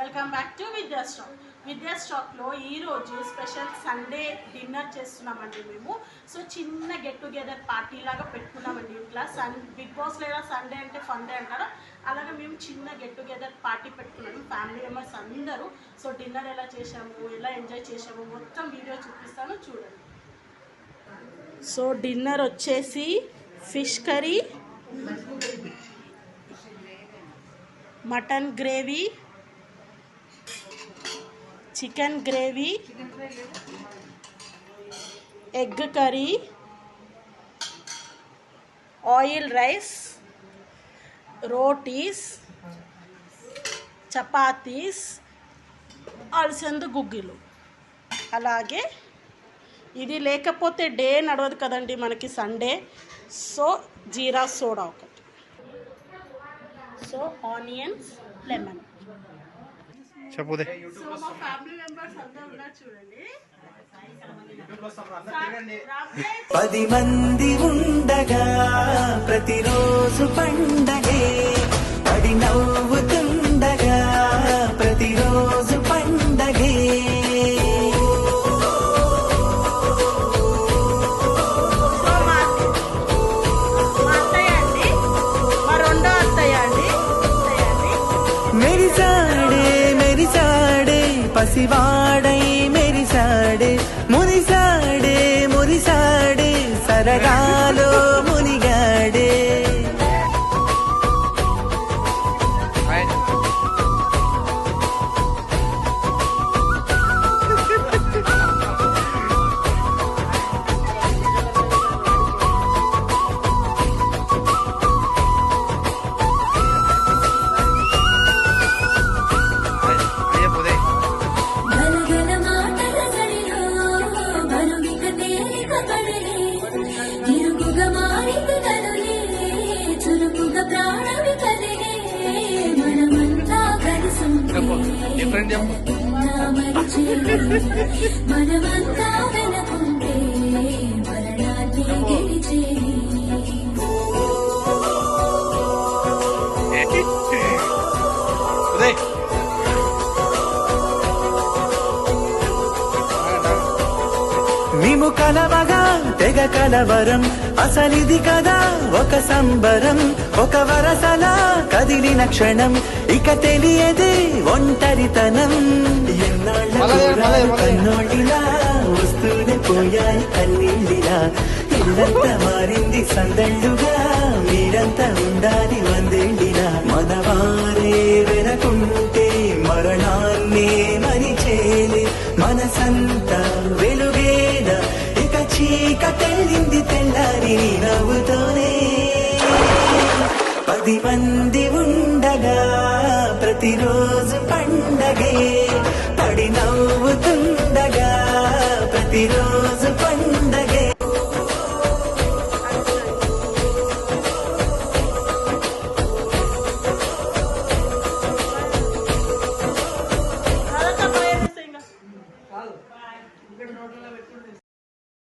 Welcome back to విద్యా స్టాక్లో ఈరోజు స్పెషల్ సండే డిన్నర్ చేస్తున్నామండి మేము. సో చిన్న గెట్ టుగెదర్ పార్టీ లాగా పెట్టుకున్నామండి ఇట్లా. బిగ్ బాస్ లేదా సండే అంటే ఫన్ డే అంటారా, అలాగే మేము చిన్న గెట్ టుగెదర్ పార్టీ పెట్టుకున్నాము ఫ్యామిలీ మెంబర్స్ అందరూ. సో డిన్నర్ ఎలా చేసాము, ఎలా ఎంజాయ్ చేసాము మొత్తం వీడియో చూపిస్తాను చూడండి. సో డిన్నర్ వచ్చేసి fish curry, mutton gravy, chicken gravy, egg curry, oil rice, rotis, chapatis, అలసంద గుగ్గిలు. అలాగే ఇది లేకపోతే డే నడవదు కదండి మనకి సండే. సో జీరా సోడా ఒకటి, సో ఆనియన్స్, లెమన్. చెప్పుదే. సో మా ఫ్యామిలీ మెంబర్స్ అందరూ ఉన్నారు చూడండి. 10 మంది ఉండగా ప్రతిరోజు పండగే, పడి నవ్వుతుండగా ప్రతిరోజు పండగే. మెరిసాడే మెరిసాడే పసివాడై మెరిసాడే, మురిసాడే మురిసాడే సరగాలో మునిగాడే. మనమంతా వెనకుంటే మరణాన్ని గెలిచే. మేము కలవగా తెగ కలవరం, అసలిది కదా ఒక సంబరం. ఒక వరసలా కదిలిన క్షణం, ఇక తెలియదే ఒంటరితనం. కన్నోళ్ళిలా వస్తూనే పోయాయి కన్నీళ్ళిలా. ఇల్లంతా మారింది సందళ్ళుగా, మీరంతా ఉండాలి వందేళ్ళిలా. మనవారే వెనకుంటే మరణాన్నే మరిచేలే, మనసంతా వెలుగేన ఇక చీకటెళ్ళింది తెల్లారి నవ్వుతోనే. 10 మంది